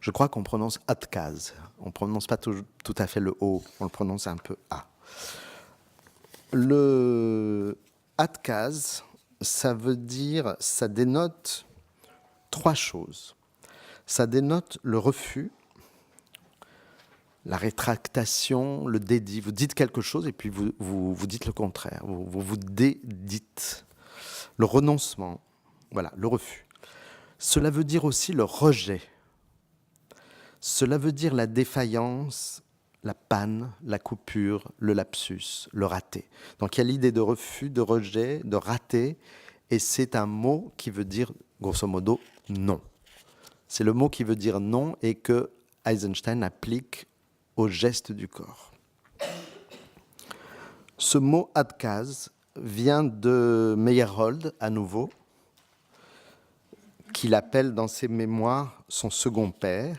Je crois qu'on prononce Atkaz. On ne prononce pas tout à fait le O, on le prononce un peu A. Le Atkaz, ça dénote trois choses. Ça dénote le refus, la rétractation, le dédit. Vous dites quelque chose et puis vous dites le contraire. Vous dédites. Le renoncement, voilà, le refus. Cela veut dire aussi le rejet. Cela veut dire la défaillance, la panne, la coupure, le lapsus, le raté. Donc il y a l'idée de refus, de rejet, de raté, et c'est un mot qui veut dire, grosso modo, non. C'est le mot qui veut dire non et que Eisenstein applique au geste du corps. Ce mot adkaz vient de Meyerhold, à nouveau, qu'il appelle dans ses mémoires son second père,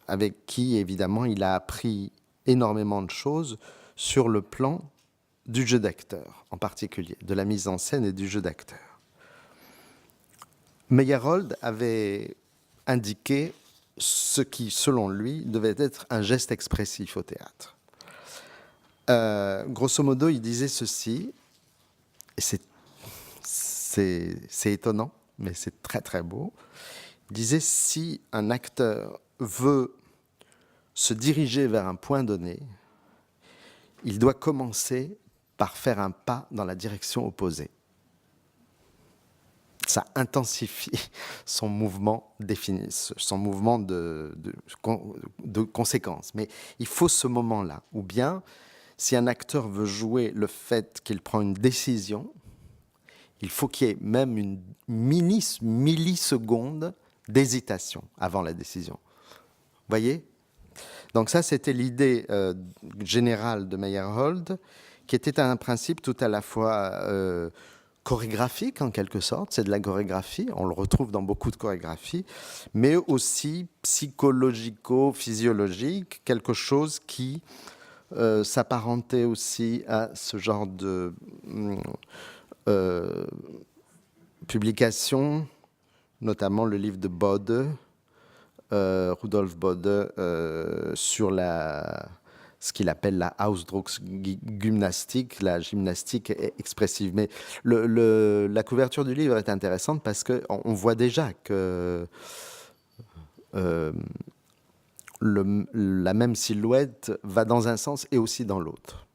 avec qui, évidemment, il a appris énormément de choses sur le plan du jeu d'acteur, en particulier, de la mise en scène et du jeu d'acteur. Meyerhold avait indiqué ce qui, selon lui, devait être un geste expressif au théâtre. Grosso modo, il disait ceci, et c'est étonnant, mais c'est très très beau. Il disait, si un acteur veut se diriger vers un point donné, il doit commencer par faire un pas dans la direction opposée. Ça intensifie son mouvement son mouvement de conséquence. Mais il faut ce moment-là. Ou bien, si un acteur veut jouer le fait qu'il prend une décision, il faut qu'il y ait même une milliseconde d'hésitation avant la décision. Vous voyez ? Donc ça, c'était l'idée générale de Meyerhold, qui était un principe tout à la fois chorégraphique, en quelque sorte. C'est de la chorégraphie, on le retrouve dans beaucoup de chorégraphies, mais aussi psychologico-physiologique, quelque chose qui s'apparentait aussi à ce genre de publication, notamment le livre de Bode, Rudolf Bode, sur ce qu'il appelle la Ausdrucksgymnastik, la gymnastique expressive. Mais la couverture du livre est intéressante parce qu'on voit déjà que la même silhouette va dans un sens et aussi dans l'autre.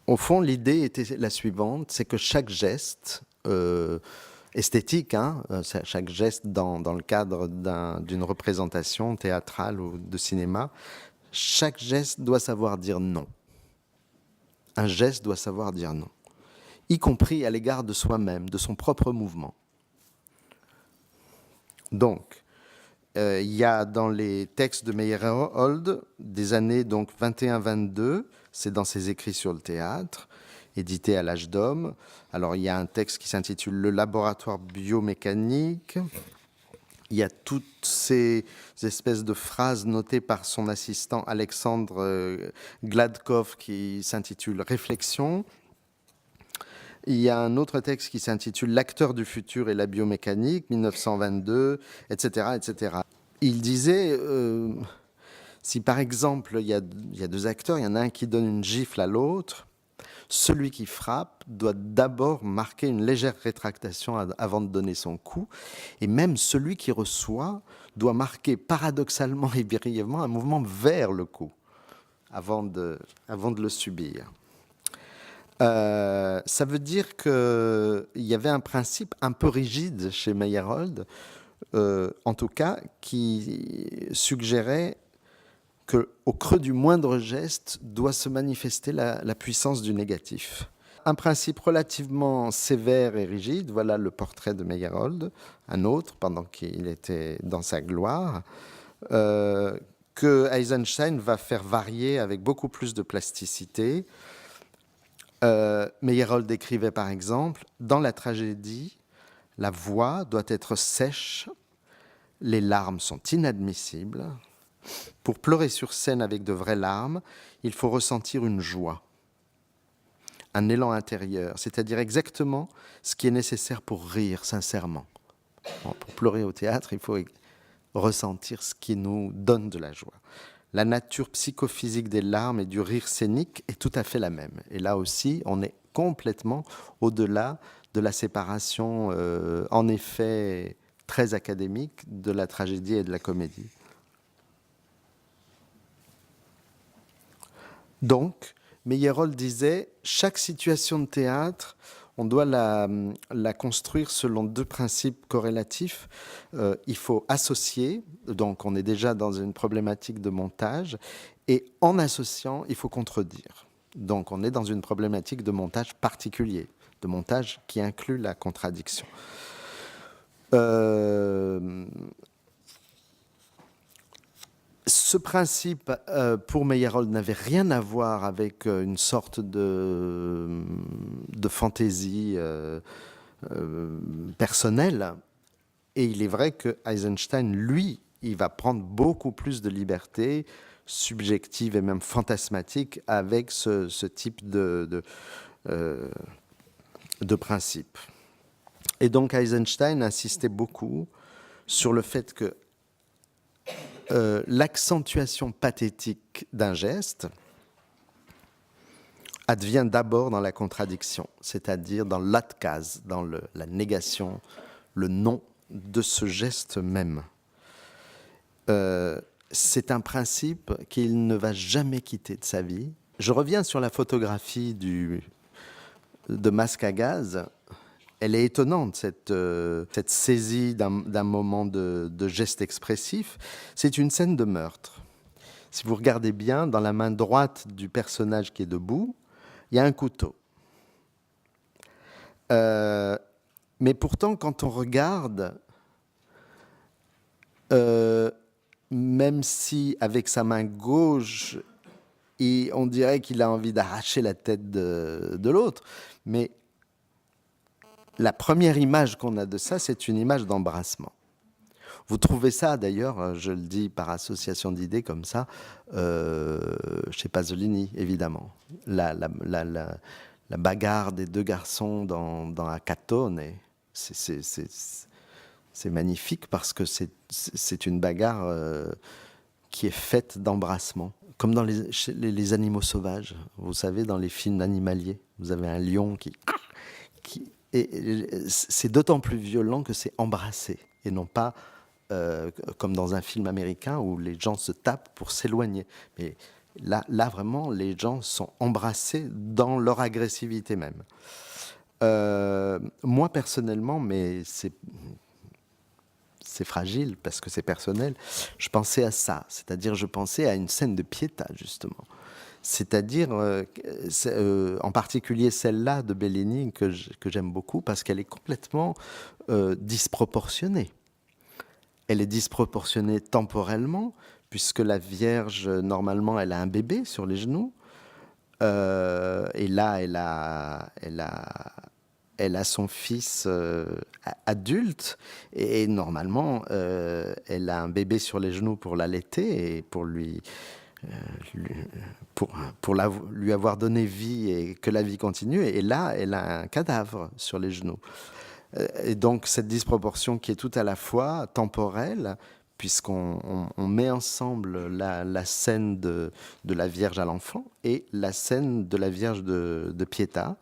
Au fond, l'idée était la suivante, c'est que chaque geste esthétique, chaque geste dans le cadre d'une représentation théâtrale ou de cinéma, chaque geste doit savoir dire non. Un geste doit savoir dire non, y compris à l'égard de soi-même, de son propre mouvement. Donc, il y a dans les textes de Meyerhold des années 21-22, c'est dans ses écrits sur le théâtre, édité à l'âge d'homme. Alors, il y a un texte qui s'intitule « Le laboratoire biomécanique ». Il y a toutes ces espèces de phrases notées par son assistant Alexandre Gladkov qui s'intitule « Réflexion ». Il y a un autre texte qui s'intitule « L'acteur du futur et la biomécanique », 1922, etc., etc. Il disait, si par exemple il y a deux acteurs, il y en a un qui donne une gifle à l'autre, celui qui frappe doit d'abord marquer une légère rétractation avant de donner son coup, et même celui qui reçoit doit marquer paradoxalement et brièvement un mouvement vers le coup avant de le subir. Ça veut dire qu'il y avait un principe un peu rigide chez Meyerhold, en tout cas, qui suggérait qu'au creux du moindre geste doit se manifester la puissance du négatif. Un principe relativement sévère et rigide, voilà le portrait de Meyerhold, un autre pendant qu'il était dans sa gloire, que Eisenstein va faire varier avec beaucoup plus de plasticité. Meyerhold décrivait par exemple, dans la tragédie, la voix doit être sèche, les larmes sont inadmissibles. Pour pleurer sur scène avec de vraies larmes, il faut ressentir une joie. un élan intérieur, c'est-à-dire exactement ce qui est nécessaire pour rire sincèrement. Bon, pour pleurer au théâtre, il faut ressentir ce qui nous donne de la joie. La nature psychophysique des larmes et du rire scénique est tout à fait la même. Et là aussi, on est complètement au-delà de la séparation, en effet, très académique de la tragédie et de la comédie. Donc, Meyerhold disait, chaque situation de théâtre, on doit la construire selon deux principes corrélatifs. Il faut associer, donc on est déjà dans une problématique de montage, et en associant, il faut contredire. Donc on est dans une problématique de montage particulier, de montage qui inclut la contradiction. Ce principe, pour Meyerhold, n'avait rien à voir avec une sorte de fantaisie personnelle. Et il est vrai que Eisenstein, lui, il va prendre beaucoup plus de liberté subjective et même fantasmatique avec ce type de principe. Et donc Eisenstein insistait beaucoup sur le fait que l'accentuation pathétique d'un geste advient d'abord dans la contradiction, c'est-à-dire dans l'atkaz, dans la négation, le non de ce geste même. C'est un principe qu'il ne va jamais quitter de sa vie. Je reviens sur la photographie de Masque à gaz. Elle est étonnante, cette saisie d'un moment de geste expressif. C'est une scène de meurtre. Si vous regardez bien, dans la main droite du personnage qui est debout, il y a un couteau. Mais pourtant, quand on regarde, même si avec sa main gauche, on dirait qu'il a envie d'arracher la tête de l'autre, mais la première image qu'on a de ça, c'est une image d'embrassement. Vous trouvez ça, d'ailleurs, je le dis par association d'idées comme ça, chez Pasolini, évidemment. La bagarre des deux garçons dans Acatone, c'est magnifique parce que c'est une bagarre qui est faite d'embrassement. Comme dans les animaux sauvages, vous savez, dans les films animaliers, vous avez un lion qui et c'est d'autant plus violent que c'est embrassé et non pas comme dans un film américain où les gens se tapent pour s'éloigner. Mais là, vraiment, les gens sont embrassés dans leur agressivité même. Moi, personnellement, mais c'est fragile parce que c'est personnel, je pensais à ça. C'est-à-dire, je pensais à une scène de Pietà, justement. C'est-à-dire, en particulier celle-là de Bellini que j'aime beaucoup parce qu'elle est complètement disproportionnée. Elle est disproportionnée temporellement puisque la Vierge, normalement, elle a un bébé sur les genoux. Et là, elle a son fils adulte et normalement, elle a un bébé sur les genoux pour l'allaiter et pour lui avoir donné vie et que la vie continue. Et là, elle a un cadavre sur les genoux. Et donc, cette disproportion qui est tout à la fois temporelle, puisqu'on met ensemble la scène de la Vierge à l'enfant et la scène de la Vierge de Pietà.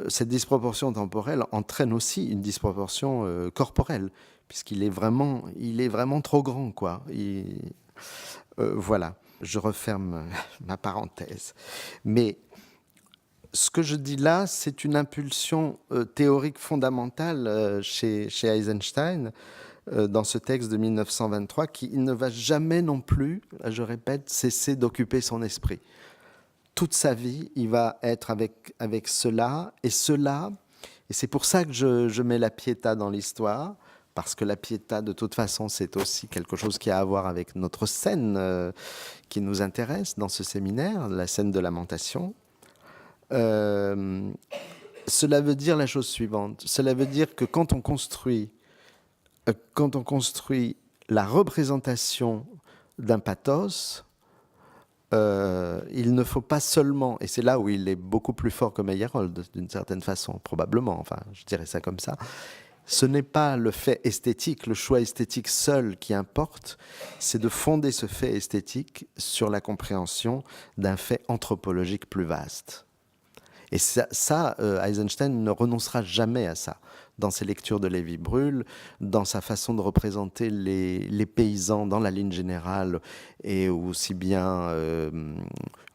Cette disproportion temporelle entraîne aussi une disproportion corporelle, puisqu'il est vraiment trop grand, quoi. Voilà, je referme ma parenthèse. Mais ce que je dis là, c'est une impulsion théorique fondamentale chez Eisenstein, dans ce texte de 1923, qui ne va jamais non plus, je répète, cesser d'occuper son esprit. Toute sa vie, il va être avec cela, et c'est pour ça que je mets la Pietà dans l'histoire, parce que la Pietà, de toute façon, c'est aussi quelque chose qui a à voir avec notre scène qui nous intéresse dans ce séminaire, la scène de lamentation. Cela veut dire la chose suivante. Cela veut dire que quand on construit la représentation d'un pathos, il ne faut pas seulement, et c'est là où il est beaucoup plus fort que Meyerhold, d'une certaine façon, probablement, enfin, je dirais ça comme ça, ce n'est pas le fait esthétique, le choix esthétique seul qui importe, c'est de fonder ce fait esthétique sur la compréhension d'un fait anthropologique plus vaste. Et Eisenstein ne renoncera jamais à ça. Dans ses lectures de Lévi-Bruhl, dans sa façon de représenter les paysans dans la ligne générale, et aussi bien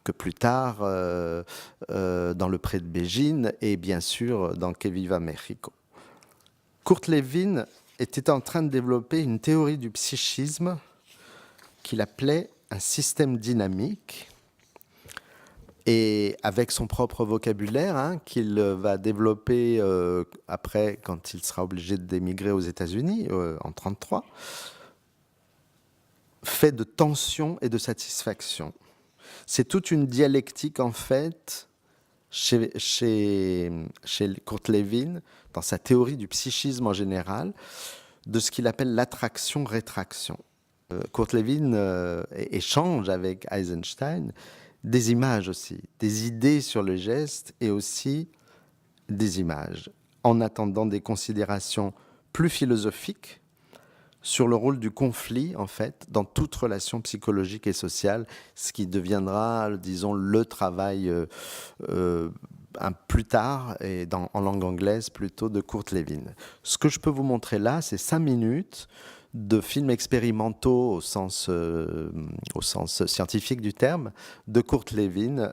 que plus tard dans Le Pré de Bégine, et bien sûr dans Que Viva Mexico. Kurt Lewin était en train de développer une théorie du psychisme qu'il appelait un système dynamique, et avec son propre vocabulaire qu'il va développer après, quand il sera obligé d'émigrer aux États-Unis en 1933, fait de tension et de satisfaction. C'est toute une dialectique en fait chez Kurt Lewin, dans sa théorie du psychisme en général, de ce qu'il appelle l'attraction-rétraction. Kurt Lewin échange avec Eisenstein des images aussi, des idées sur le geste et aussi des images, en attendant des considérations plus philosophiques sur le rôle du conflit, en fait, dans toute relation psychologique et sociale, ce qui deviendra, disons, le travail plus tard, et en langue anglaise plutôt, de Kurt Lewin. Ce que je peux vous montrer là, c'est 5 minutes de films expérimentaux au sens scientifique du terme, de Kurt Lewin.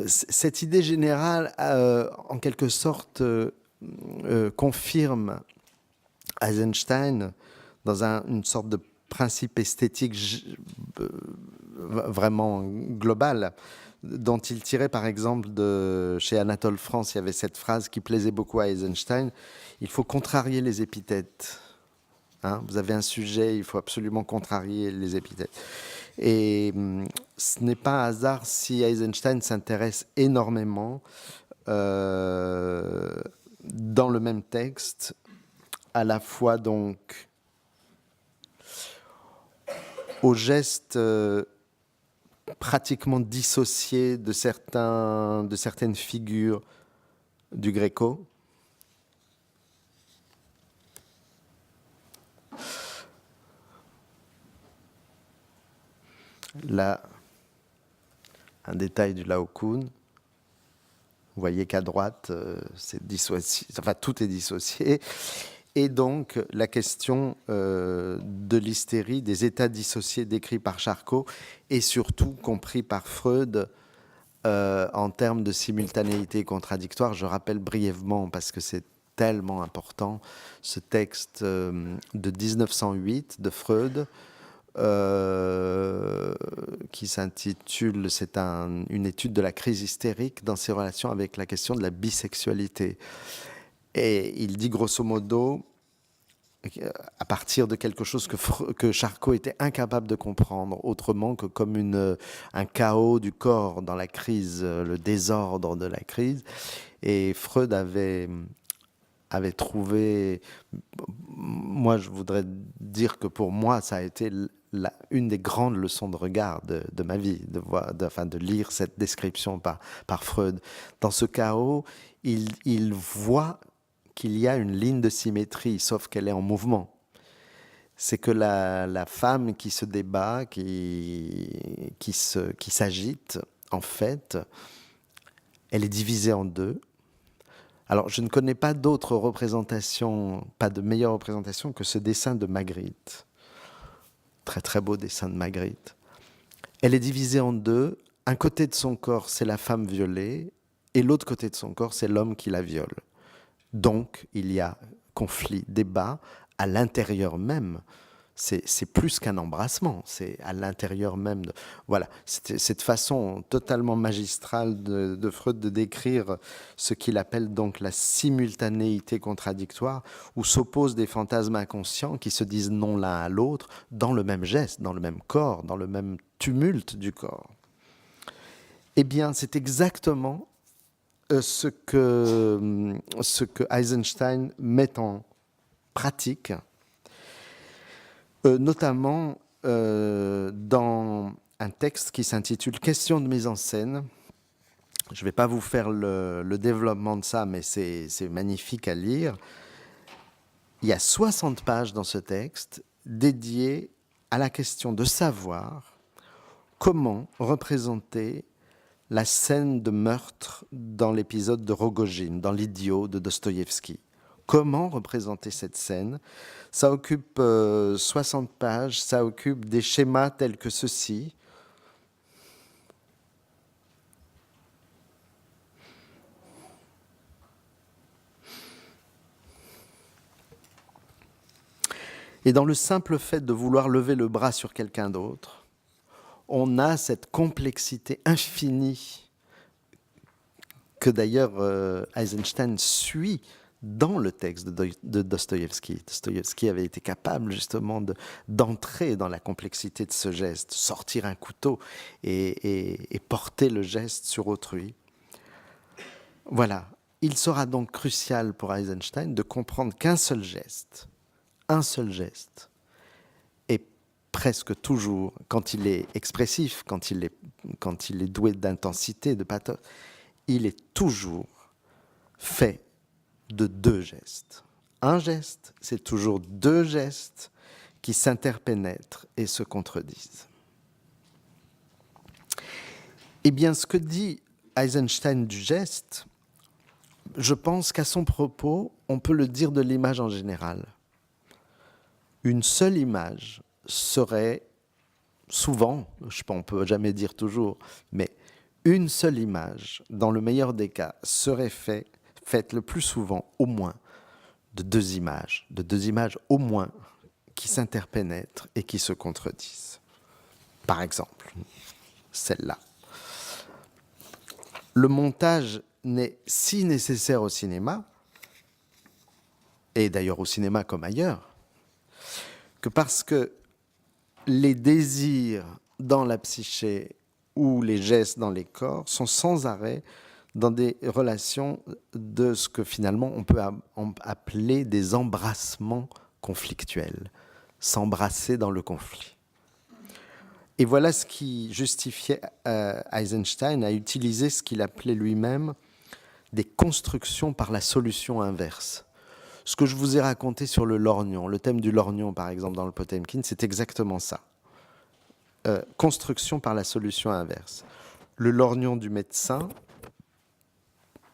Cette idée générale, en quelque sorte, confirme Eisenstein dans une sorte de principe esthétique vraiment global, dont il tirait par exemple chez Anatole France, il y avait cette phrase qui plaisait beaucoup à Eisenstein: il faut contrarier les épithètes. Hein, vous avez un sujet, il faut absolument contrarier les épithètes. Et ce n'est pas un hasard si Eisenstein s'intéresse énormément dans le même texte, à la fois donc aux gestes pratiquement dissociés de certaines figures du Gréco. Là, un détail du Laocoon. Vous voyez qu'à droite, c'est dissocié, enfin, tout est dissocié. Et donc, la question de l'hystérie, des états dissociés décrits par Charcot, et surtout compris par Freud en termes de simultanéité contradictoire. Je rappelle brièvement, parce que c'est tellement important, ce texte de 1908 de Freud, qui s'intitule « C'est une étude de la crise hystérique dans ses relations avec la question de la bisexualité ». Et il dit grosso modo, à partir de quelque chose que Charcot était incapable de comprendre autrement que comme un chaos du corps dans la crise, le désordre de la crise. Et Freud avait trouvé... Moi, je voudrais dire que pour moi, ça a été une des grandes leçons de regard de ma vie, de lire cette description par Freud. Dans ce chaos, il voit qu'il y a une ligne de symétrie, sauf qu'elle est en mouvement. C'est que la femme qui se débat, qui s'agite, en fait, elle est divisée en deux. Alors, je ne connais pas d'autre représentation, pas de meilleure représentation que ce dessin de Magritte. Très, très beau dessin de Magritte. Elle est divisée en deux. Un côté de son corps, c'est la femme violée, et l'autre côté de son corps, c'est l'homme qui la viole. Donc, il y a conflit, débat à l'intérieur même. C'est plus qu'un embrassement, c'est à l'intérieur même. Voilà, c'était cette façon totalement magistrale de Freud de décrire ce qu'il appelle donc la simultanéité contradictoire, où s'opposent des fantasmes inconscients qui se disent non l'un à l'autre dans le même geste, dans le même corps, dans le même tumulte du corps. Eh bien, c'est exactement ce que Eisenstein met en pratique, notamment dans un texte qui s'intitule « Question de mise en scène ». Je ne vais pas vous faire le développement de ça, mais c'est magnifique à lire. Il y a 60 pages dans ce texte dédiées à la question de savoir comment représenter la scène de meurtre dans l'épisode de Rogojine, dans l'Idiot de Dostoïevski. Comment représenter cette scène? Ça occupe 60 pages, ça occupe des schémas tels que ceci. Et dans le simple fait de vouloir lever le bras sur quelqu'un d'autre, on a cette complexité infinie que d'ailleurs Eisenstein suit dans le texte de Dostoïevski. Dostoïevski avait été capable justement d'entrer dans la complexité de ce geste, sortir un couteau et porter le geste sur autrui. Voilà. Il sera donc crucial pour Eisenstein de comprendre qu'un seul geste, est presque toujours, quand il est expressif, quand il est doué d'intensité, de pathos, il est toujours fait de deux gestes. Un geste, c'est toujours deux gestes qui s'interpénètrent et se contredisent. Eh bien, ce que dit Eisenstein du geste, je pense qu'à son propos, on peut le dire de l'image en général. Une seule image serait souvent, on ne peut jamais dire toujours, mais une seule image, dans le meilleur des cas, serait faite le plus souvent au moins de deux images au moins qui s'interpénètrent et qui se contredisent. Par exemple, celle-là. Le montage n'est si nécessaire au cinéma, et d'ailleurs au cinéma comme ailleurs, que parce que les désirs dans la psyché ou les gestes dans les corps sont sans arrêt dans des relations de ce que finalement on peut appeler des embrassements conflictuels, s'embrasser dans le conflit. Et voilà ce qui justifiait Eisenstein à utiliser ce qu'il appelait lui-même des constructions par la solution inverse. Ce que je vous ai raconté sur le lorgnon, le thème du lorgnon par exemple dans le Potemkin, c'est exactement ça. Construction par la solution inverse. Le lorgnon du médecin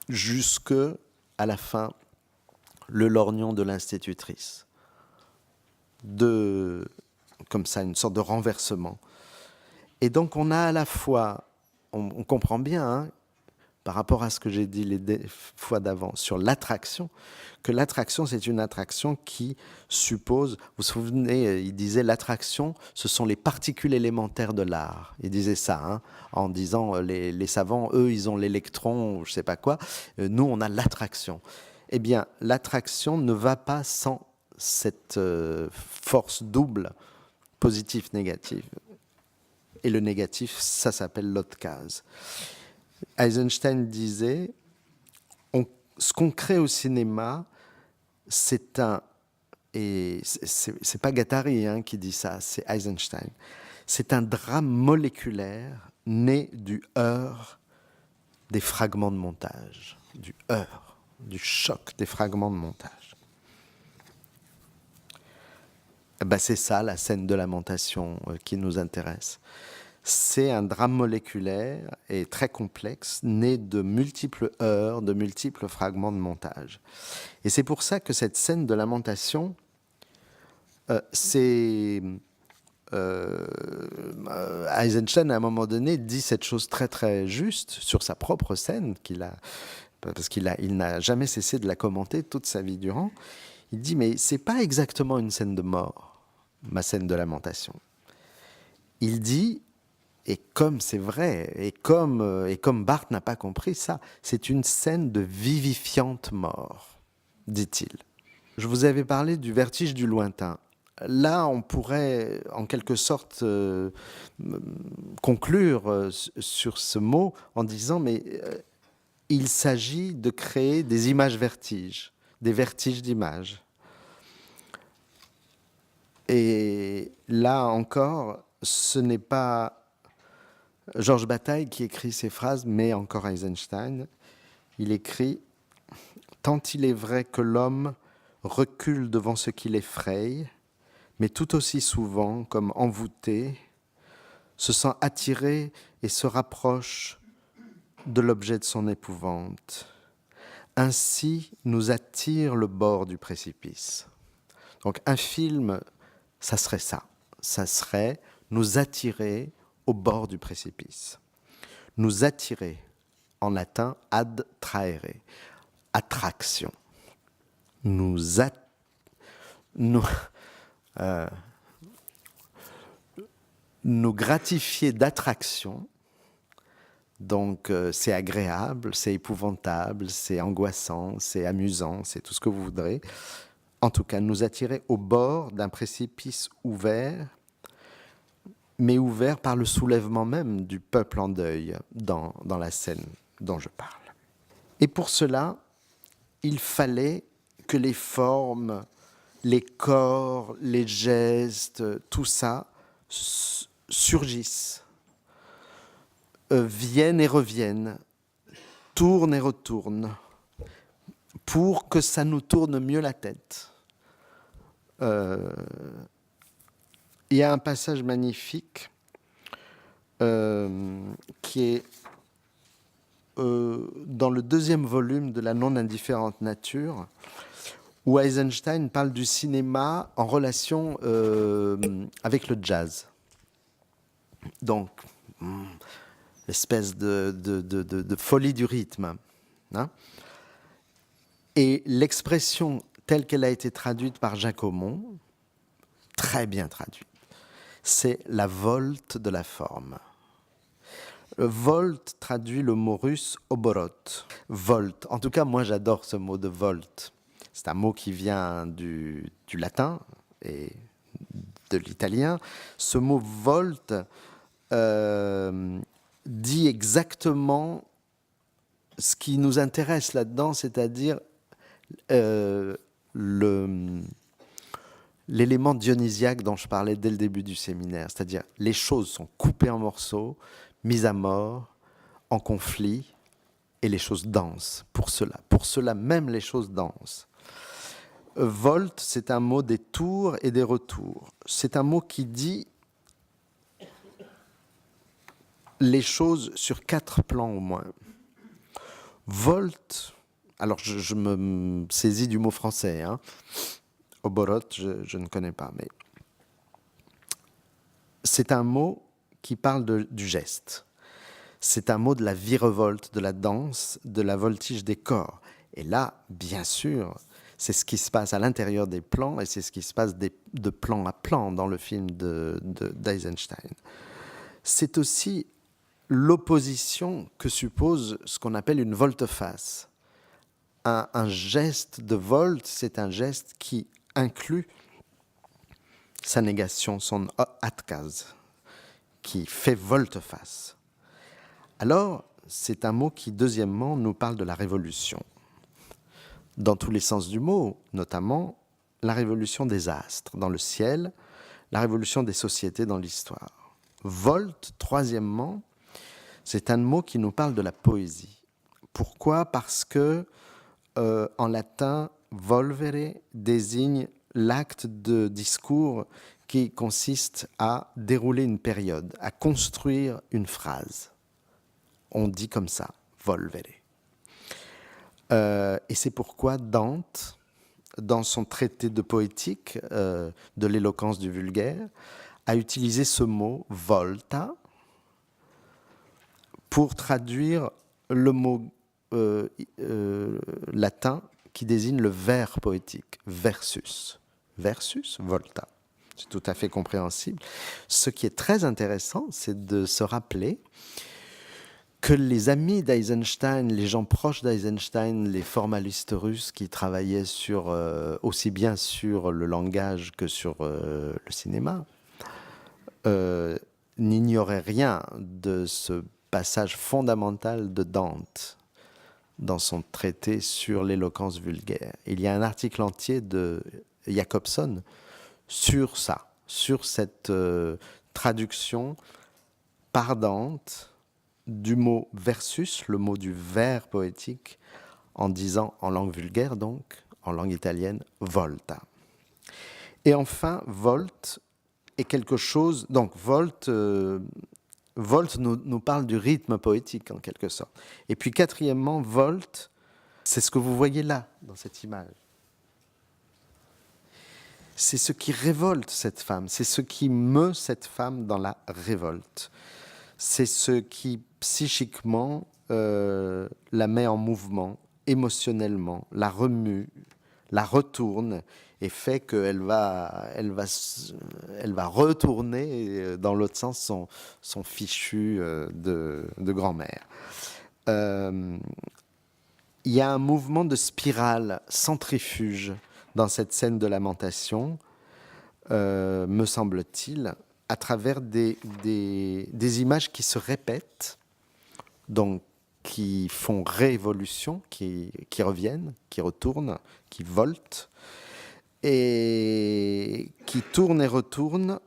jusque à la fin, le lorgnon de l'institutrice. Comme ça, une sorte de renversement. Et donc on a à la fois, on comprend bien, hein, par rapport à ce que j'ai dit les fois d'avant sur l'attraction, que l'attraction, c'est une attraction qui suppose, vous vous souvenez, il disait l'attraction, ce sont les particules élémentaires de l'art. Il disait ça, hein, en disant les savants, eux, ils ont l'électron, je ne sais pas quoi, nous, on a l'attraction. Eh bien, l'attraction ne va pas sans cette force double, positif-négatif. Et le négatif, ça s'appelle l'autre case. Eisenstein disait, ce qu'on crée au cinéma, c'est pas Guattari hein, qui dit ça, c'est Eisenstein. C'est un drame moléculaire né du heurt des fragments de montage, du choc des fragments de montage. Ben, c'est ça la scène de lamentation qui nous intéresse. C'est un drame moléculaire et très complexe, né de multiples heurts, de multiples fragments de montage. Et c'est pour ça que cette scène de lamentation, Eisenstein, à un moment donné, dit cette chose très très juste sur sa propre scène, parce qu'il n'a jamais cessé de la commenter toute sa vie durant. Il dit, mais c'est pas exactement une scène de mort, ma scène de lamentation. Il dit, et comme c'est vrai, et comme Barthes n'a pas compris ça, c'est une scène de vivifiante mort, dit-il. Je vous avais parlé du vertige du lointain. Là, on pourrait, en quelque sorte, conclure sur ce mot en disant, mais il s'agit de créer des images vertiges, des vertiges d'images. Et là encore, ce n'est pas Georges Bataille qui écrit ces phrases, mais encore Eisenstein. Il écrit « Tant il est vrai que l'homme recule devant ce qui l'effraie, mais tout aussi souvent, comme envoûté, se sent attiré et se rapproche de l'objet de son épouvante. Ainsi nous attire le bord du précipice. » Donc un film, ça serait ça. Ça serait nous attirer au bord du précipice. Nous attirer, en latin, ad traere, attraction. Nous gratifier d'attraction. Donc c'est agréable, c'est épouvantable, c'est angoissant, c'est amusant, c'est tout ce que vous voudrez. En tout cas, nous attirer au bord d'un précipice ouvert, mais ouvert par le soulèvement même du peuple en deuil dans la scène dont je parle. Et pour cela, il fallait que les formes, les corps, les gestes, tout ça surgissent, viennent et reviennent, tournent et retournent, pour que ça nous tourne mieux la tête. Il y a un passage magnifique qui est dans le 2e volume de La non-indifférente nature, où Eisenstein parle du cinéma en relation avec le jazz. Donc, l'espèce de folie du rythme. Hein. Et l'expression telle qu'elle a été traduite par Jacques Aumont, très bien traduite, c'est la volte de la forme. Volte traduit le mot russe oborot. Volte. En tout cas, moi, j'adore ce mot de volte. C'est un mot qui vient du latin et de l'italien. Ce mot volte dit exactement ce qui nous intéresse là-dedans, c'est-à-dire l'élément dionysiaque dont je parlais dès le début du séminaire. C'est-à-dire les choses sont coupées en morceaux, mises à mort, en conflit, et les choses dansent pour cela. Pour cela même, les choses dansent. Volte, c'est un mot des tours et des retours. C'est un mot qui dit les choses sur 4 plans au moins. Volte, alors je me saisis du mot français, hein. Oborot, je ne connais pas, mais c'est un mot qui parle du geste. C'est un mot de la virevolte, de la danse, de la voltige des corps. Et là, bien sûr, c'est ce qui se passe à l'intérieur des plans et c'est ce qui se passe de plan à plan dans le film d'Eisenstein. C'est aussi l'opposition que suppose ce qu'on appelle une volte-face. Un geste de volte, c'est un geste qui inclut sa négation, son atkaz, qui fait volte-face. Alors, c'est un mot qui, deuxièmement, nous parle de la révolution. Dans tous les sens du mot, notamment la révolution des astres dans le ciel, la révolution des sociétés dans l'histoire. Volte, troisièmement, c'est un mot qui nous parle de la poésie. Pourquoi ? Parce que, en latin, volvere désigne l'acte de discours qui consiste à dérouler une période, à construire une phrase. On dit comme ça, volvere. Et c'est pourquoi Dante, dans son traité de poétique de l'éloquence du vulgaire, a utilisé ce mot volta pour traduire le mot latin qui désigne le vers poétique, versus. Versus, volta. C'est tout à fait compréhensible. Ce qui est très intéressant, c'est de se rappeler que les amis d'Eisenstein, les gens proches d'Eisenstein, les formalistes russes qui travaillaient aussi bien sur le langage que sur le cinéma, n'ignoraient rien de ce passage fondamental de Dante dans son traité sur l'éloquence vulgaire. Il y a un article entier de Jacobson sur ça, sur cette traduction pardante du mot versus, le mot du vers poétique, en disant en langue vulgaire donc, en langue italienne, volta. Et enfin, volt est quelque chose, donc volt nous parle du rythme poétique en quelque sorte. Et puis quatrièmement, volt, c'est ce que vous voyez là, dans cette image. C'est ce qui révolte cette femme, c'est ce qui meut cette femme dans la révolte. C'est ce qui, psychiquement, la met en mouvement, émotionnellement, la remue, la retourne et fait qu'elle va retourner dans l'autre sens son fichu de grand-mère. Il y a un mouvement de spirale centrifuge dans cette scène de lamentation, me semble-t-il, à travers des images qui se répètent, donc qui font réévolution, qui reviennent, qui retournent, qui voltent, et qui tournent et retournent,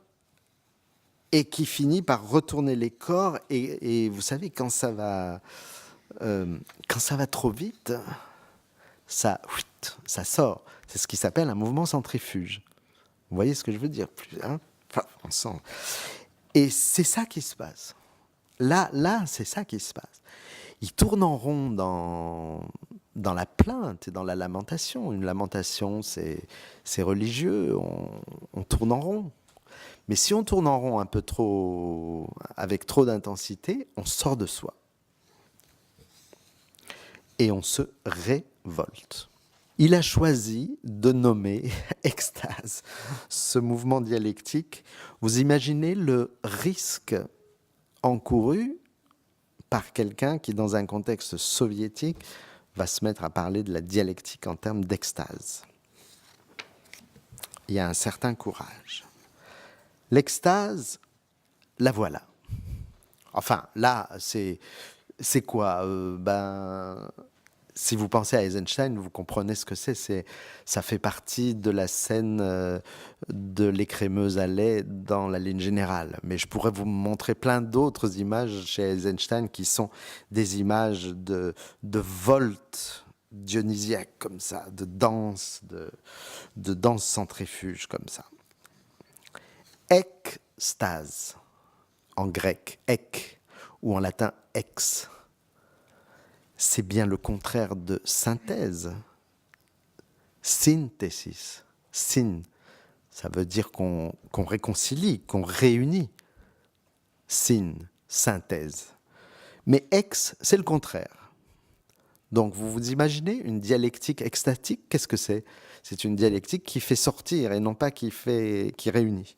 et qui finit par retourner les corps. Et vous savez, quand ça va trop vite, ça sort. C'est ce qui s'appelle un mouvement centrifuge. Vous voyez ce que je veux dire, hein? On sent. Et c'est ça qui se passe. Là, c'est ça qui se passe. Il tourne en rond dans la plainte et dans la lamentation. Une lamentation, c'est religieux, on tourne en rond. Mais si on tourne en rond un peu trop, avec trop d'intensité, on sort de soi. Et on se révolte. Il a choisi de nommer extase ce mouvement dialectique. Vous imaginez le risque encouru par quelqu'un qui, dans un contexte soviétique, va se mettre à parler de la dialectique en termes d'extase. Il y a un certain courage. L'extase, la voilà. Enfin, là, c'est quoi si vous pensez à Eisenstein, vous comprenez ce que c'est. Ça fait partie de la scène de l'écrémeuse à lait dans la ligne générale. Mais je pourrais vous montrer plein d'autres images chez Eisenstein qui sont des images de volte dionysiaque comme ça, de danse centrifuge comme ça. Ekstase, en grec, ek, ou en latin ex. C'est bien le contraire de synthèse. Synthesis. Syn, ça veut dire qu'on réconcilie, qu'on réunit. Syn, synthèse. Mais ex, c'est le contraire. Donc vous vous imaginez une dialectique extatique, qu'est-ce que c'est? C'est une dialectique qui fait sortir et non pas qui réunit.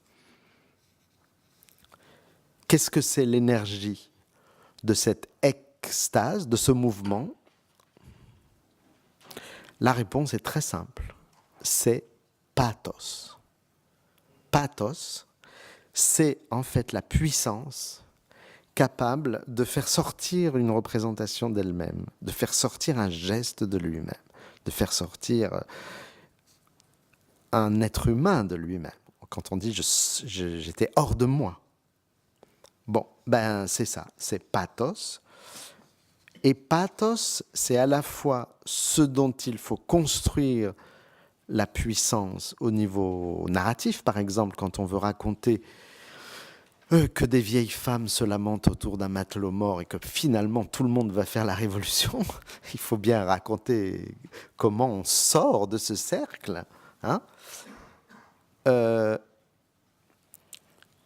Qu'est-ce que c'est l'énergie de cette extase, de ce mouvement? La réponse est très simple. C'est pathos. Pathos, c'est en fait la puissance capable de faire sortir une représentation d'elle-même, de faire sortir un geste de lui-même, de faire sortir un être humain de lui-même. Quand on dit j'étais hors de moi. Bon, ben c'est ça, c'est pathos. Et pathos, c'est à la fois ce dont il faut construire la puissance au niveau narratif, par exemple, quand on veut raconter que des vieilles femmes se lamentent autour d'un matelot mort et que finalement tout le monde va faire la révolution, il faut bien raconter comment on sort de ce cercle. Hein,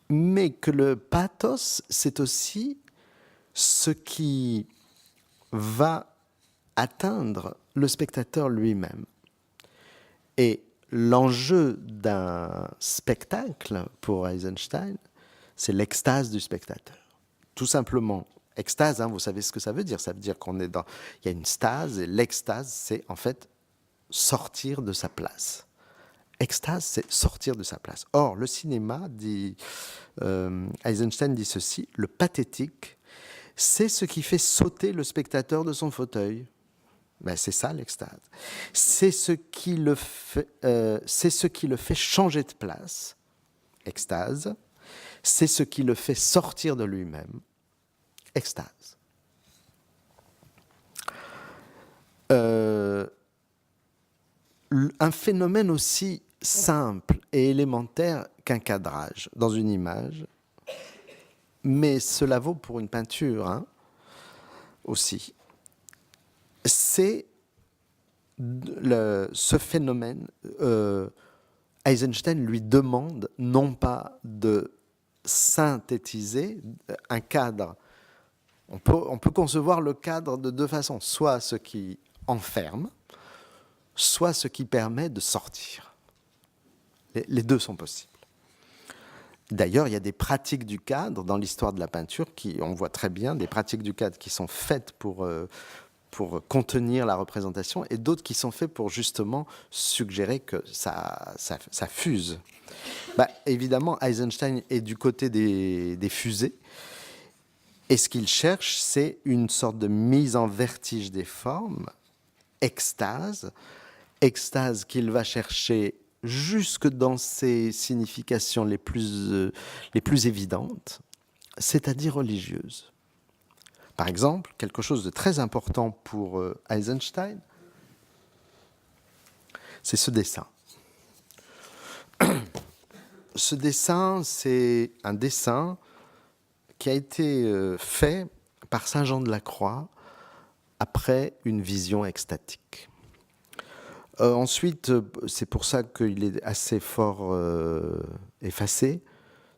mais que le pathos, c'est aussi ce qui va atteindre le spectateur lui-même. Et l'enjeu d'un spectacle pour Eisenstein, c'est l'extase du spectateur. Tout simplement, extase, hein, vous savez ce que ça veut dire. Ça veut dire qu'on est dans... Il y a une stase, et l'extase, c'est en fait sortir de sa place. Extase, c'est sortir de sa place. Or, le cinéma, dit Eisenstein dit ceci, le pathétique, c'est ce qui fait sauter le spectateur de son fauteuil. Ben, c'est ça l'extase. C'est ce qui le fait changer de place, extase. C'est ce qui le fait sortir de lui-même, extase. Un phénomène aussi simple et élémentaire qu'un cadrage dans une image, mais cela vaut pour une peinture hein, aussi. C'est ce phénomène, Eisenstein lui demande non pas de synthétiser un cadre. On peut concevoir le cadre de deux façons, soit ce qui enferme, soit ce qui permet de sortir. Les deux sont possibles. D'ailleurs, il y a des pratiques du cadre dans l'histoire de la peinture qui, on voit très bien, des pratiques du cadre qui sont faites pour contenir la représentation et d'autres qui sont faites pour justement suggérer que ça fuse. Bah, évidemment, Eisenstein est du côté des fusées et ce qu'il cherche, c'est une sorte de mise en vertige des formes, extase qu'il va chercher jusque dans ses significations les plus évidentes, c'est-à-dire religieuses. Par exemple, quelque chose de très important pour Eisenstein, c'est ce dessin. Ce dessin, c'est un dessin qui a été fait par Saint Jean de la Croix après une vision extatique. Ensuite, c'est pour ça qu'il est assez fort effacé.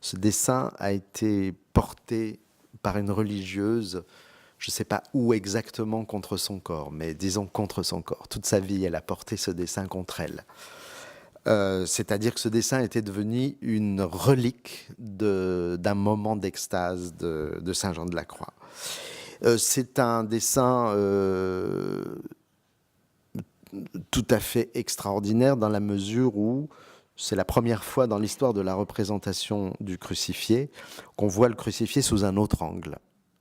Ce dessin a été porté par une religieuse, je ne sais pas où exactement contre son corps, mais disons contre son corps. Toute sa vie, elle a porté ce dessin contre elle. C'est-à-dire que ce dessin était devenu une relique d'un moment d'extase de Saint Jean de la Croix. C'est un dessin tout à fait extraordinaire dans la mesure où c'est la première fois dans l'histoire de la représentation du crucifié qu'on voit le crucifié sous un autre angle,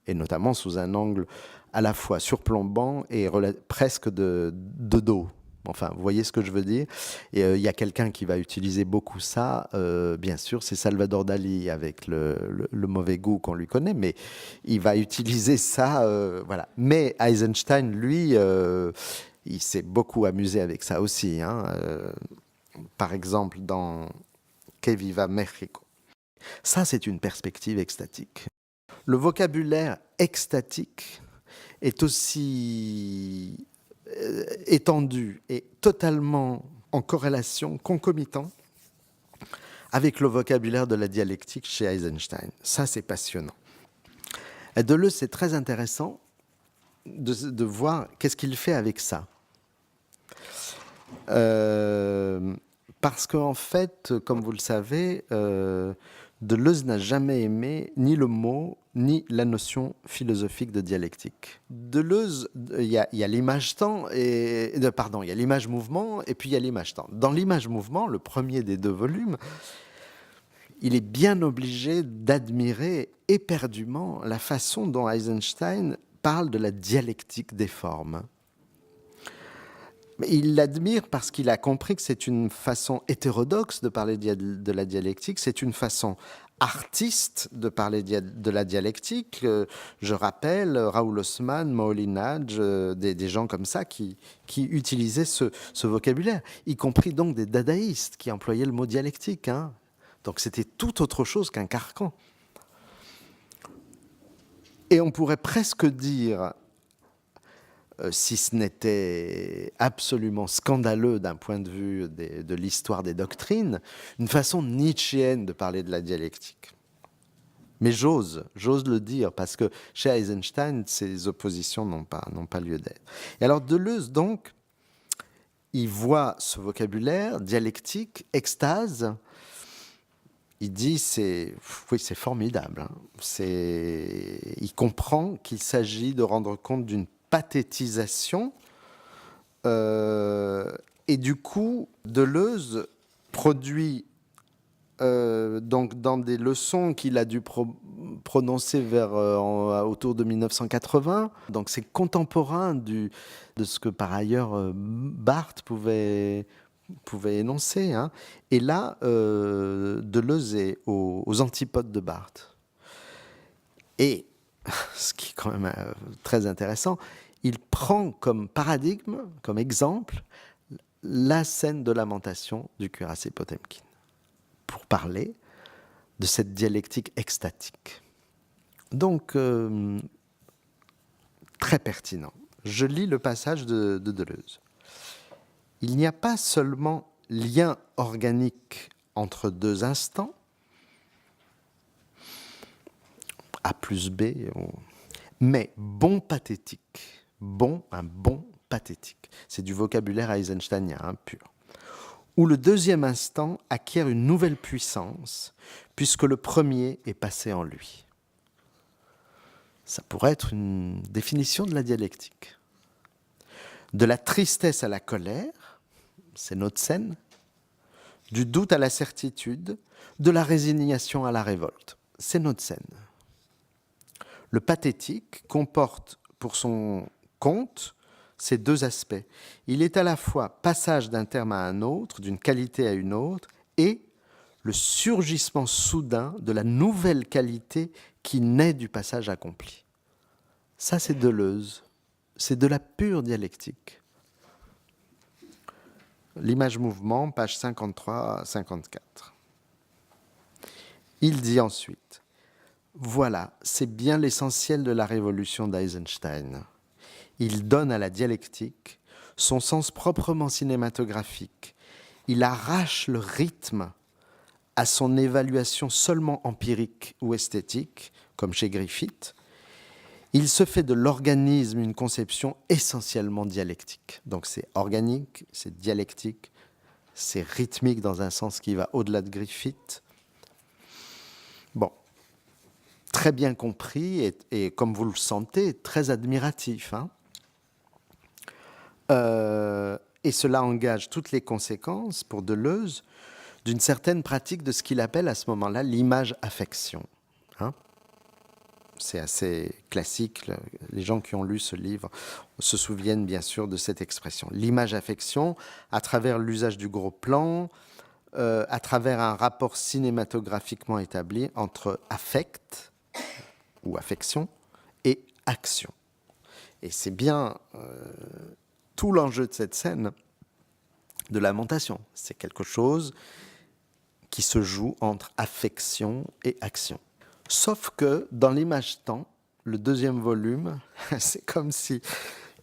et notamment sous un angle à la fois surplombant et presque de dos. Enfin, vous voyez ce que je veux dire. Et il y a quelqu'un qui va utiliser beaucoup ça, bien sûr, c'est Salvador Dali, avec le mauvais goût qu'on lui connaît, mais il va utiliser ça, voilà. Mais Eisenstein, lui, il s'est beaucoup amusé avec ça aussi, hein. Par exemple, dans Que Viva Mexico. Ça, c'est une perspective extatique. Le vocabulaire extatique est aussi étendu et totalement en corrélation, concomitant avec le vocabulaire de la dialectique chez Eisenstein. Ça, c'est passionnant. Et Deleuze, c'est très intéressant de voir qu'est-ce qu'il fait avec ça. Parce qu'en fait, comme vous le savez, Deleuze n'a jamais aimé ni le mot, ni la notion philosophique de dialectique. Deleuze, il y a l'image-temps, il y a l'image-mouvement, et puis il y a l'image-temps. Dans l'image-mouvement, le premier des deux volumes, il est bien obligé d'admirer éperdument la façon dont Eisenstein parle de la dialectique des formes. Il l'admire parce qu'il a compris que c'est une façon hétérodoxe de parler de la dialectique, c'est une façon artiste de parler de la dialectique. Je rappelle Raoul Haussmann, Moholy-Nagy, des gens comme ça qui utilisaient ce vocabulaire, y compris donc des dadaïstes qui employaient le mot dialectique, hein. Donc c'était tout autre chose qu'un carcan. Et on pourrait presque dire, si ce n'était absolument scandaleux d'un point de vue de l'histoire des doctrines, une façon nietzschéenne de parler de la dialectique. Mais j'ose le dire, parce que chez Eisenstein, ces oppositions n'ont pas lieu d'être. Et alors Deleuze, donc, il voit ce vocabulaire dialectique, extase. Il dit, c'est formidable, hein. Il comprend qu'il s'agit de rendre compte d'une pathétisation, et du coup, Deleuze produit donc dans des leçons qu'il a dû prononcé autour de 1980, donc c'est contemporain de ce que par ailleurs Barthes pouvait énoncer. Hein. Et là, Deleuze est aux antipodes de Barthes. Et ce qui est quand même très intéressant, il prend comme paradigme, comme exemple, la scène de lamentation du cuirassé Potemkin pour parler de cette dialectique extatique. Donc, très pertinent. Je lis le passage de Deleuze. Il n'y a pas seulement lien organique entre deux instants, A plus B, mais bon pathétique. Un bon pathétique. C'est du vocabulaire eisensteinien, hein, pur. Où le deuxième instant acquiert une nouvelle puissance, puisque le premier est passé en lui. Ça pourrait être une définition de la dialectique. De la tristesse à la colère, c'est notre scène. Du doute à la certitude, de la résignation à la révolte, c'est notre scène. Le pathétique comporte pour son compte ces deux aspects. Il est à la fois passage d'un terme à un autre, d'une qualité à une autre, et le surgissement soudain de la nouvelle qualité qui naît du passage accompli. Ça, c'est Deleuze. C'est de la pure dialectique. L'image-mouvement, page 53-54. Il dit ensuite, voilà, c'est bien l'essentiel de la révolution d'Eisenstein. Il donne à la dialectique son sens proprement cinématographique. Il arrache le rythme à son évaluation seulement empirique ou esthétique, comme chez Griffith. Il se fait de l'organisme une conception essentiellement dialectique. Donc c'est organique, c'est dialectique, c'est rythmique dans un sens qui va au-delà de Griffith. Bon, très bien compris et comme vous le sentez, très admiratif. Hein. Et cela engage toutes les conséquences pour Deleuze d'une certaine pratique de ce qu'il appelle à ce moment-là l'image-affection. Hein. C'est assez classique. Les gens qui ont lu ce livre se souviennent bien sûr de cette expression. L'image-affection, à travers l'usage du gros plan, à travers un rapport cinématographiquement établi entre affect ou affection et action. Et c'est bien tout l'enjeu de cette scène de lamentation. C'est quelque chose qui se joue entre affection et action. Sauf que dans l'image-temps, le deuxième volume, c'est comme si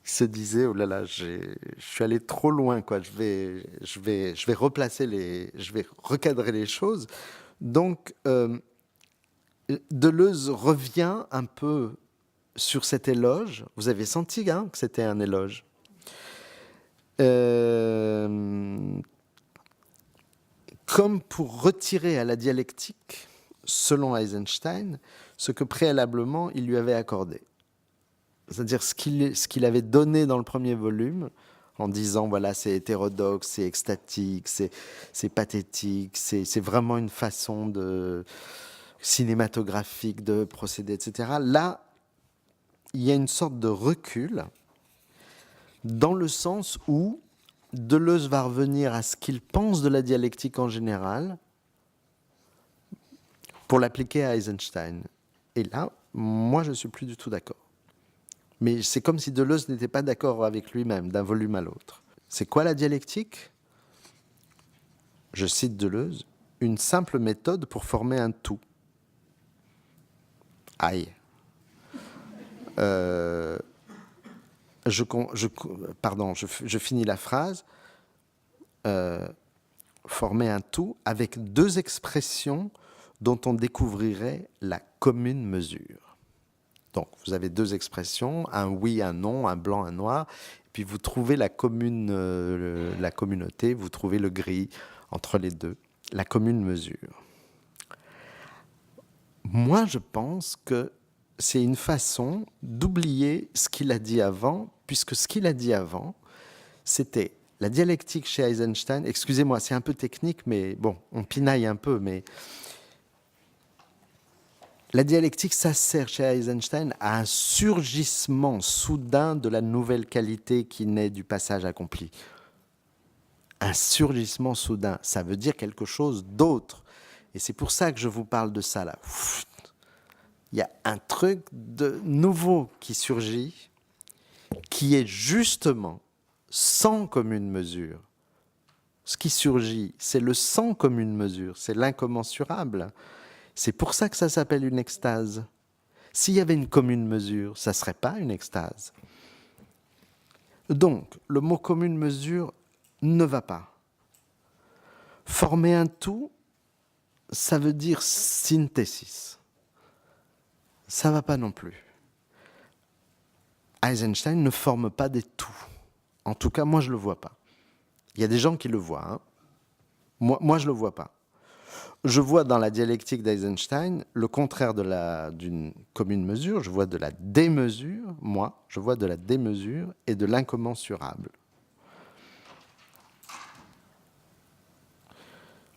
il se disait oh là là, je suis allé trop loin, quoi. Je vais replacer je vais recadrer les choses. Donc Deleuze revient un peu sur cet éloge. Vous avez senti que c'était un éloge. Comme pour retirer à la dialectique, selon Eisenstein, ce que préalablement il lui avait accordé. C'est-à-dire ce qu'il avait donné dans le premier volume, en disant, voilà, c'est hétérodoxe, c'est extatique, c'est pathétique, c'est vraiment une façon cinématographique de procéder, etc. Là, il y a une sorte de recul, dans le sens où Deleuze va revenir à ce qu'il pense de la dialectique en général, pour l'appliquer à Eisenstein. Et là, moi, je ne suis plus du tout d'accord. Mais c'est comme si Deleuze n'était pas d'accord avec lui-même, d'un volume à l'autre. C'est quoi la dialectique ? Je cite Deleuze, une simple méthode pour former un tout. Aïe. Je finis la phrase. Former un tout avec deux expressions dont on découvrirait la commune mesure. Donc, vous avez deux expressions, un oui, un non, un blanc, un noir, puis vous trouvez la communauté, vous trouvez le gris entre les deux, la commune mesure. Moi, je pense que c'est une façon d'oublier ce qu'il a dit avant, puisque ce qu'il a dit avant, c'était la dialectique chez Eisenstein. Excusez-moi, c'est un peu technique, mais bon, on pinaille un peu, mais La dialectique, ça sert chez Eisenstein à un surgissement soudain de la nouvelle qualité qui naît du passage accompli. Un surgissement soudain, ça veut dire quelque chose d'autre. Et c'est pour ça que je vous parle de ça là. Il y a un truc de nouveau qui surgit, qui est justement sans commune mesure. Ce qui surgit, c'est le sans commune mesure, c'est l'incommensurable. C'est pour ça que ça s'appelle une extase. S'il y avait une commune mesure, ça ne serait pas une extase. Donc, le mot commune mesure ne va pas. Former un tout, ça veut dire synthesis. Ça ne va pas non plus. Eisenstein ne forme pas des tout. En tout cas, moi, je ne le vois pas. Il y a des gens qui le voient. Hein. Moi, je ne le vois pas. Je vois dans la dialectique d'Eisenstein le contraire d'une commune mesure. Je vois de la démesure. Moi, je vois de la démesure et de l'incommensurable.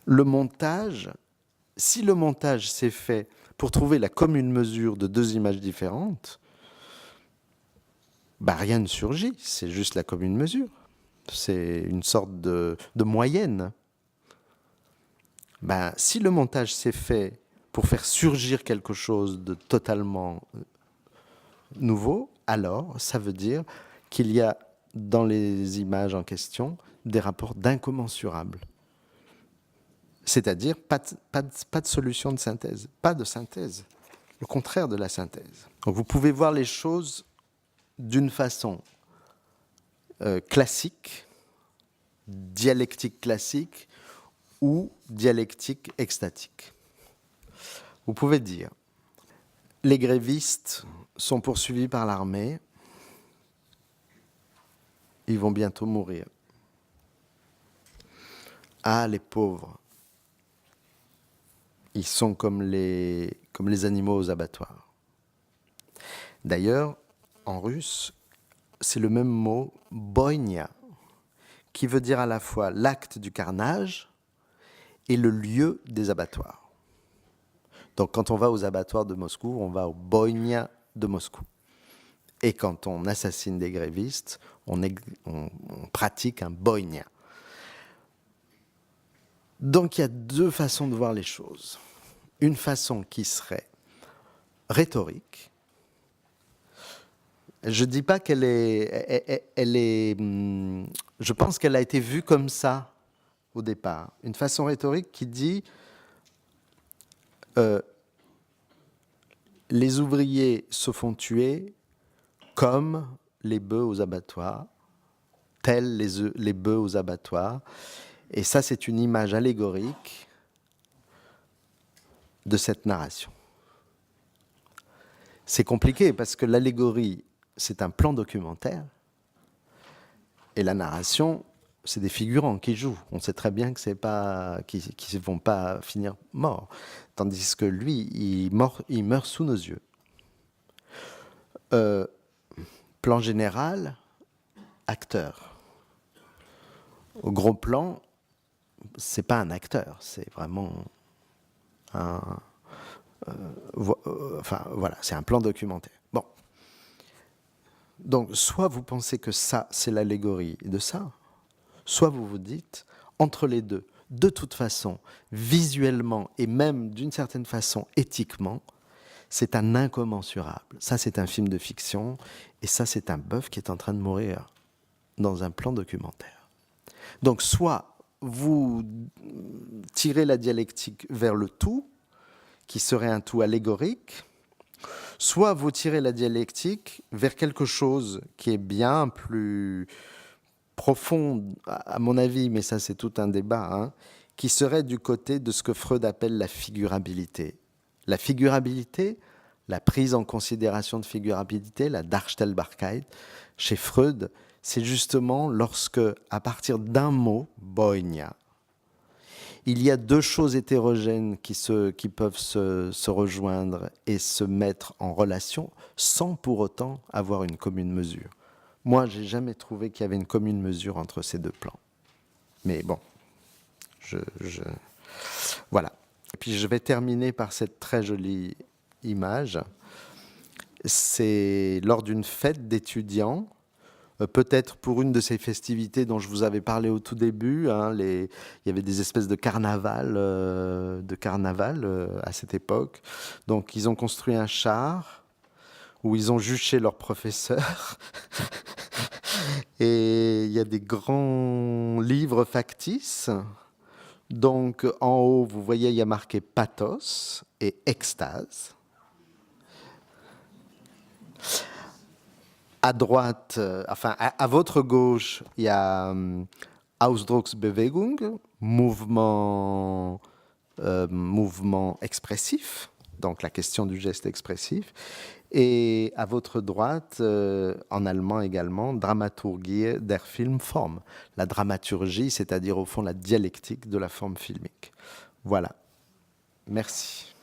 Le montage, si le montage s'est fait pour trouver la commune mesure de deux images différentes, rien ne surgit, c'est juste la commune mesure. C'est une sorte de moyenne. Si le montage s'est fait pour faire surgir quelque chose de totalement nouveau, alors ça veut dire qu'il y a dans les images en question des rapports d'incommensurables. C'est-à-dire pas de solution de synthèse, pas de synthèse, le contraire de la synthèse. Donc vous pouvez voir les choses d'une façon classique, dialectique classique, ou dialectique extatique. Vous pouvez dire, les grévistes sont poursuivis par l'armée, ils vont bientôt mourir. Ah, les pauvres, ils sont comme les animaux aux abattoirs. D'ailleurs, en russe, c'est le même mot, boïnia, qui veut dire à la fois l'acte du carnage et le lieu des abattoirs. Donc quand on va aux abattoirs de Moscou, on va au boïnia de Moscou. Et quand on assassine des grévistes, on pratique un boïnia. Donc il y a deux façons de voir les choses. Une façon qui serait rhétorique. Je ne dis pas qu'elle est, je pense qu'elle a été vue comme ça au départ. Une façon rhétorique qui dit les ouvriers se font tuer comme les bœufs aux abattoirs, tels les bœufs aux abattoirs. Et ça, c'est une image allégorique de cette narration. C'est compliqué parce que l'allégorie, c'est un plan documentaire et la narration, c'est des figurants qui jouent. On sait très bien que c'est pas, qu'ils ne vont pas finir morts. Tandis que lui, il meurt sous nos yeux. Plan général, acteur. Au gros plan, c'est pas un acteur, c'est vraiment c'est un plan documentaire. Bon. Donc, soit vous pensez que ça, c'est l'allégorie de ça, soit vous vous dites, entre les deux, de toute façon, visuellement et même d'une certaine façon éthiquement, c'est un incommensurable. Ça, c'est un film de fiction et ça, c'est un bœuf qui est en train de mourir dans un plan documentaire. Donc, soit vous tirez la dialectique vers le tout, qui serait un tout allégorique, soit vous tirez la dialectique vers quelque chose qui est bien plus profond, à mon avis, mais ça c'est tout un débat, qui serait du côté de ce que Freud appelle la figurabilité. La figurabilité, la prise en considération de figurabilité, la Darstellbarkeit, chez Freud, c'est justement lorsque, à partir d'un mot, boïnia, il y a deux choses hétérogènes qui peuvent se rejoindre et se mettre en relation sans pour autant avoir une commune mesure. Moi, je n'ai jamais trouvé qu'il y avait une commune mesure entre ces deux plans. Mais bon, voilà. Et puis je vais terminer par cette très jolie image. C'est lors d'une fête d'étudiants, peut-être pour une de ces festivités dont je vous avais parlé au tout début. Il y avait des espèces de carnaval, à cette époque. Donc ils ont construit un char où ils ont juché leur professeur. Et il y a des grands livres factices. Donc en haut, vous voyez, il y a marqué pathos et extase. À droite, à votre gauche, il y a Ausdrucksbewegung, mouvement expressif, donc la question du geste expressif. Et à votre droite, en allemand également, Dramaturgie der Filmform, la dramaturgie, c'est-à-dire au fond la dialectique de la forme filmique. Voilà. Merci.